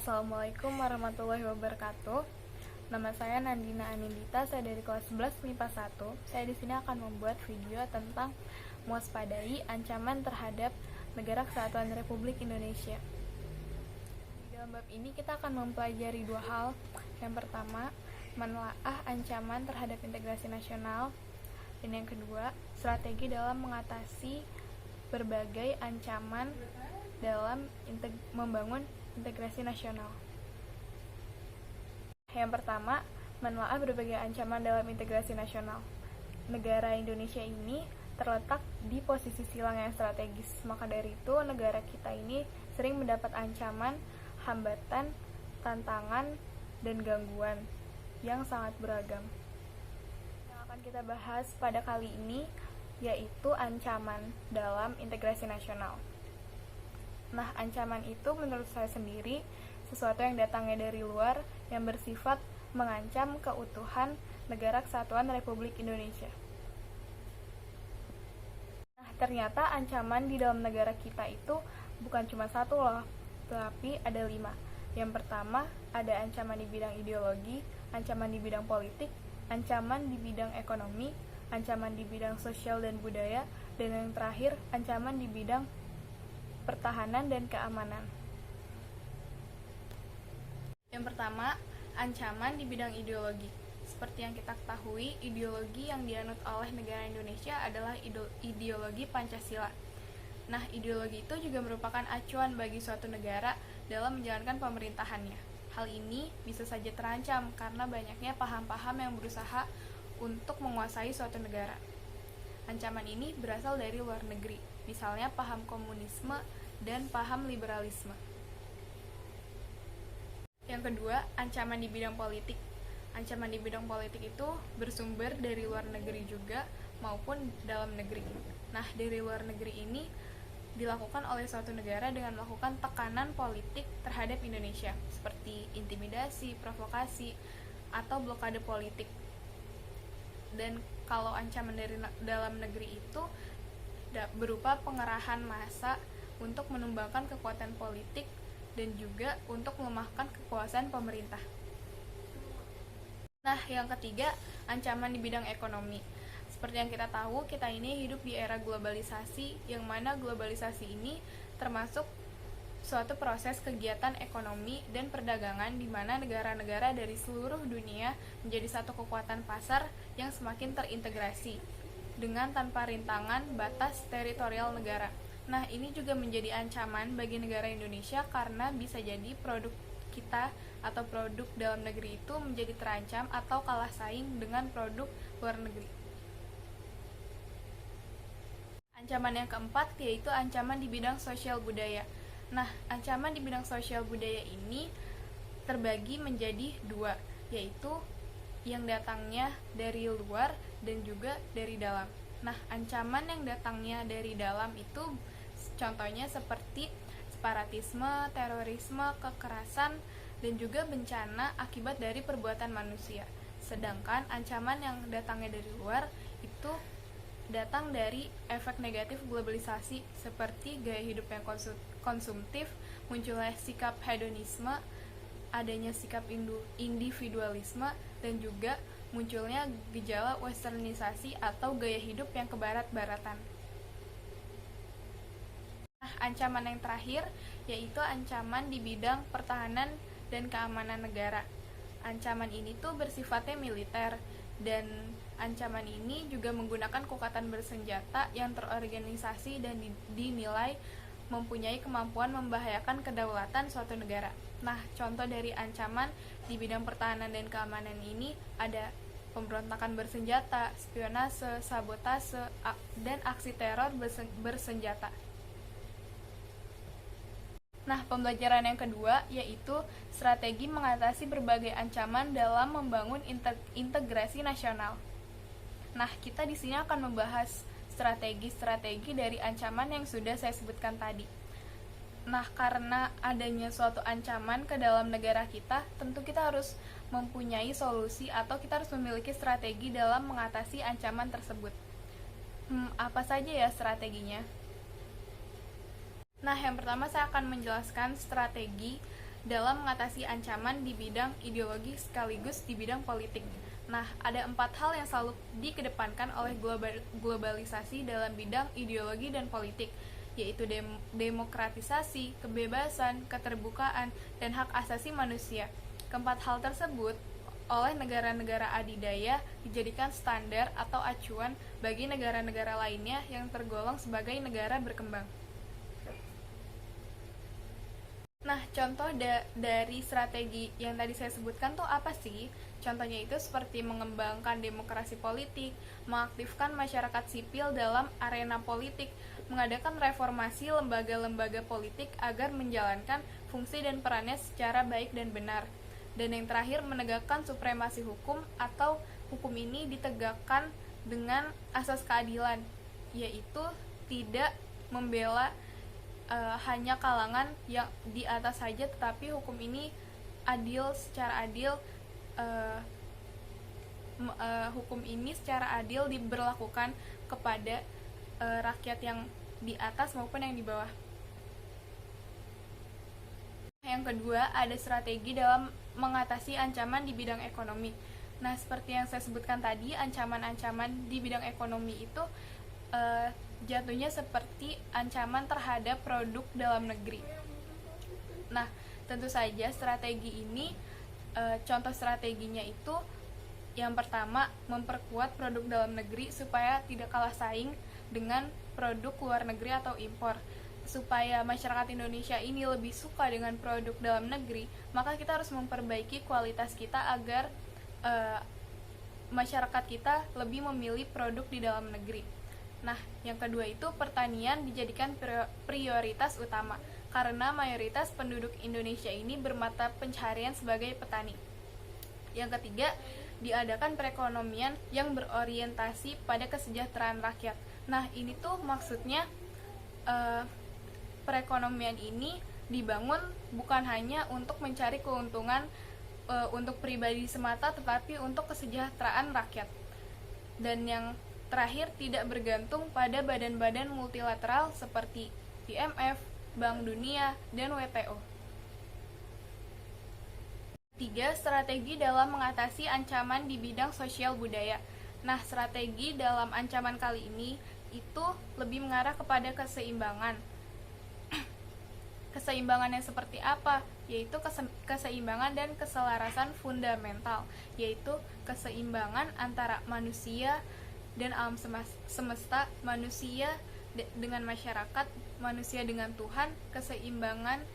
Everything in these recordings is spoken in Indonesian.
Assalamualaikum warahmatullahi wabarakatuh. Nama saya Nandina Anindita, saya dari kelas 11 MIPA 1. Saya di sini akan membuat video tentang mewaspadai ancaman terhadap Negara Kesatuan Republik Indonesia. Di dalam bab ini kita akan mempelajari dua hal. Yang pertama, menelaah ancaman terhadap integrasi nasional, dan yang kedua, strategi dalam mengatasi berbagai ancaman dalam membangun integrasi nasional. Yang pertama, menelaah berbagai ancaman dalam integrasi nasional. Negara Indonesia ini terletak di posisi silang yang strategis. Maka dari itu, negara kita ini sering mendapat ancaman, hambatan, tantangan, dan gangguan yang sangat beragam. Yang akan kita bahas pada kali ini yaitu ancaman dalam integrasi nasional. Nah, ancaman itu menurut saya sendiri sesuatu yang datangnya dari luar yang bersifat mengancam keutuhan Negara Kesatuan Republik Indonesia. Nah, ternyata ancaman di dalam negara kita itu bukan cuma satu loh, tapi ada 5. Yang pertama, ada ancaman di bidang ideologi, ancaman di bidang politik, ancaman di bidang ekonomi, ancaman di bidang sosial dan budaya, dan yang terakhir, ancaman di bidang pertahanan dan keamanan. Yang pertama, ancaman di bidang ideologi. Seperti yang kita ketahui, ideologi yang dianut oleh negara Indonesia adalah ideologi Pancasila. Nah, ideologi itu juga merupakan acuan bagi suatu negara dalam menjalankan pemerintahannya. Hal ini bisa saja terancam karena banyaknya paham-paham yang berusaha untuk menguasai suatu negara. Ancaman ini berasal dari luar negeri, misalnya paham komunisme dan paham liberalisme. Yang kedua, ancaman di bidang politik. Ancaman di bidang politik itu bersumber dari luar negeri juga maupun dalam negeri. Nah, dari luar negeri ini dilakukan oleh suatu negara dengan melakukan tekanan politik terhadap Indonesia, seperti intimidasi, provokasi, atau blokade politik. Dan kalau ancaman dari dalam negeri itu berupa pengerahan massa untuk menumbangkan kekuatan politik dan juga untuk melemahkan kekuasaan pemerintah. Nah, yang ketiga, ancaman di bidang ekonomi. Seperti yang kita tahu, kita ini hidup di era globalisasi, yang mana globalisasi ini termasuk suatu proses kegiatan ekonomi dan perdagangan di mana negara-negara dari seluruh dunia menjadi satu kekuatan pasar yang semakin terintegrasi dengan tanpa rintangan batas teritorial negara. Nah, ini juga menjadi ancaman bagi negara Indonesia karena bisa jadi produk kita atau produk dalam negeri itu menjadi terancam atau kalah saing dengan produk luar negeri. Ancaman yang keempat yaitu ancaman di bidang sosial budaya. Nah, ancaman di bidang sosial budaya ini terbagi menjadi 2, yaitu yang datangnya dari luar dan juga dari dalam. Nah, ancaman yang datangnya dari dalam itu contohnya seperti separatisme, terorisme, kekerasan, dan juga bencana akibat dari perbuatan manusia. Sedangkan ancaman yang datangnya dari luar itu datang dari efek negatif globalisasi seperti gaya hidup yang konsumtif, munculnya sikap hedonisme, adanya sikap individualisme, dan juga munculnya gejala westernisasi atau gaya hidup yang kebarat-baratan. Nah, ancaman yang terakhir yaitu ancaman di bidang pertahanan dan keamanan negara. Ancaman ini tuh bersifatnya militer, dan ancaman ini juga menggunakan kekuatan bersenjata yang terorganisasi dan dinilai mempunyai kemampuan membahayakan kedaulatan suatu negara. Nah, contoh dari ancaman di bidang pertahanan dan keamanan ini ada pemberontakan bersenjata, spionase, sabotase, dan aksi teror bersenjata. Nah, pembelajaran yang kedua yaitu strategi mengatasi berbagai ancaman dalam membangun integrasi nasional. Nah, kita di sini akan membahas strategi-strategi dari ancaman yang sudah saya sebutkan tadi. Nah, karena adanya suatu ancaman ke dalam negara kita, tentu kita harus mempunyai solusi atau kita harus memiliki strategi dalam mengatasi ancaman tersebut. Apa saja ya strateginya? Nah, yang pertama saya akan menjelaskan strategi dalam mengatasi ancaman di bidang ideologi sekaligus di bidang politik. Nah, ada 4 hal yang selalu dikedepankan oleh globalisasi dalam bidang ideologi dan politik, yaitu demokratisasi, kebebasan, keterbukaan, dan hak asasi manusia. Keempat hal tersebut oleh negara-negara adidaya dijadikan standar atau acuan bagi negara-negara lainnya yang tergolong sebagai negara berkembang. Nah, contoh dari strategi yang tadi saya sebutkan tuh apa sih? Contohnya itu seperti mengembangkan demokrasi politik, mengaktifkan masyarakat sipil dalam arena politik, mengadakan reformasi lembaga-lembaga politik agar menjalankan fungsi dan perannya secara baik dan benar. Dan yang terakhir, menegakkan supremasi hukum atau hukum ini ditegakkan dengan asas keadilan, yaitu tidak membela hanya kalangan yang di atas saja, tetapi hukum ini secara adil hukum ini secara adil diberlakukan kepada rakyat yang di atas maupun yang di bawah. Yang kedua, ada strategi dalam mengatasi ancaman di bidang ekonomi. Nah, seperti yang saya sebutkan tadi, ancaman-ancaman di bidang ekonomi itu jatuhnya seperti ancaman terhadap produk dalam negeri. Nah, tentu saja strategi ini, contoh strateginya itu yang pertama, memperkuat produk dalam negeri supaya tidak kalah saing dengan produk luar negeri atau impor. Supaya masyarakat Indonesia ini lebih suka dengan produk dalam negeri, maka kita harus memperbaiki kualitas kita agar masyarakat kita lebih memilih produk di dalam negeri. Nah, yang kedua itu pertanian dijadikan prioritas utama karena mayoritas penduduk Indonesia ini bermata pencaharian sebagai petani. Yang ketiga, diadakan perekonomian yang berorientasi pada kesejahteraan rakyat. Nah, ini tuh maksudnya perekonomian ini dibangun bukan hanya untuk mencari keuntungan untuk pribadi semata, tetapi untuk kesejahteraan rakyat. Dan yang terakhir, tidak bergantung pada badan-badan multilateral seperti IMF, Bank Dunia, dan WTO. 3. Strategi dalam mengatasi ancaman di bidang sosial budaya. Nah, strategi dalam ancaman kali ini itu lebih mengarah kepada keseimbangan. Keseimbangan yang seperti apa? Yaitu keseimbangan dan keselarasan fundamental, yaitu keseimbangan antara manusia dan alam semesta, manusia dengan masyarakat, manusia dengan Tuhan, keseimbangan,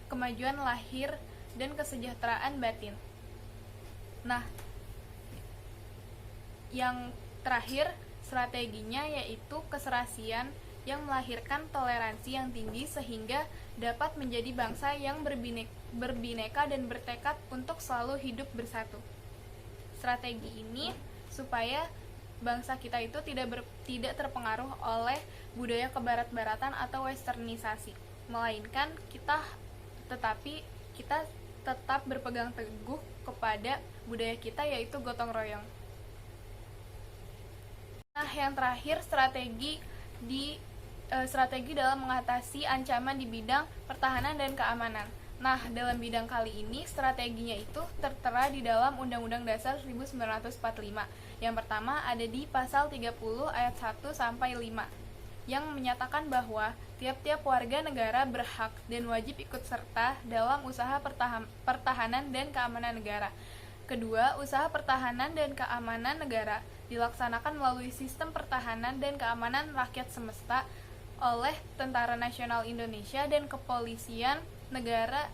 kemajuan lahir, dan kesejahteraan batin. Nah, yang terakhir strateginya yaitu keserasian yang melahirkan toleransi yang tinggi sehingga dapat menjadi bangsa yang berbineka dan bertekad untuk selalu hidup bersatu. Strategi ini supaya bangsa kita itu tidak terpengaruh oleh budaya kebarat-baratan atau westernisasi, melainkan kita tetap berpegang teguh kepada budaya kita, yaitu gotong royong. Nah, yang terakhir strategi dalam mengatasi ancaman di bidang pertahanan dan keamanan. Nah, dalam bidang kali ini strateginya itu tertera di dalam Undang-Undang Dasar 1945. Yang pertama ada di pasal 30 ayat 1 sampai 5 yang menyatakan bahwa tiap-tiap warga negara berhak dan wajib ikut serta dalam usaha pertahanan dan keamanan negara. Kedua, usaha pertahanan dan keamanan negara dilaksanakan melalui sistem pertahanan dan keamanan rakyat semesta oleh Tentara Nasional Indonesia dan Kepolisian Negara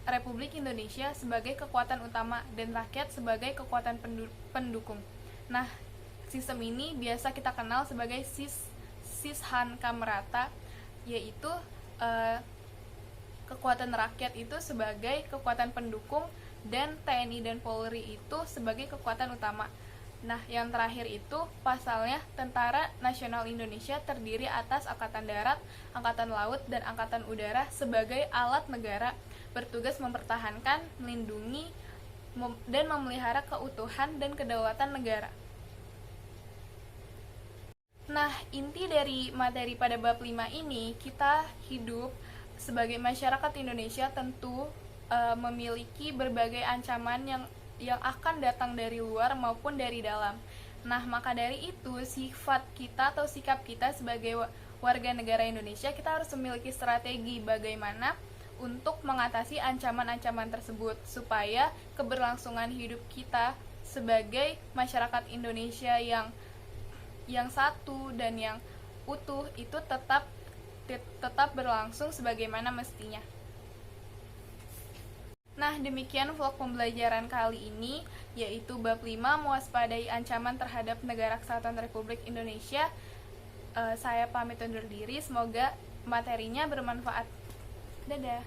Republik Indonesia sebagai kekuatan utama dan rakyat sebagai kekuatan pendukung. Nah, sistem ini biasa kita kenal sebagai Sishan Kamerata, yaitu kekuatan rakyat itu sebagai kekuatan pendukung dan TNI dan Polri itu sebagai kekuatan utama. Nah, yang terakhir itu pasalnya Tentara Nasional Indonesia terdiri atas Angkatan Darat, Angkatan Laut, dan Angkatan Udara sebagai alat negara bertugas mempertahankan, melindungi, dan memelihara keutuhan dan kedaulatan negara. Nah, inti dari materi pada bab 5 ini, kita hidup sebagai masyarakat Indonesia tentu memiliki berbagai ancaman yang akan datang dari luar maupun dari dalam. Nah, maka dari itu sifat kita atau sikap kita sebagai warga negara Indonesia, kita harus memiliki strategi bagaimana untuk mengatasi ancaman-ancaman tersebut supaya keberlangsungan hidup kita sebagai masyarakat Indonesia yang satu dan yang utuh itu tetap berlangsung sebagaimana mestinya. Nah, demikian vlog pembelajaran kali ini, yaitu bab 5 mewaspadai ancaman terhadap Negara Kesatuan Republik Indonesia. Saya pamit undur diri, semoga materinya bermanfaat. Dadah.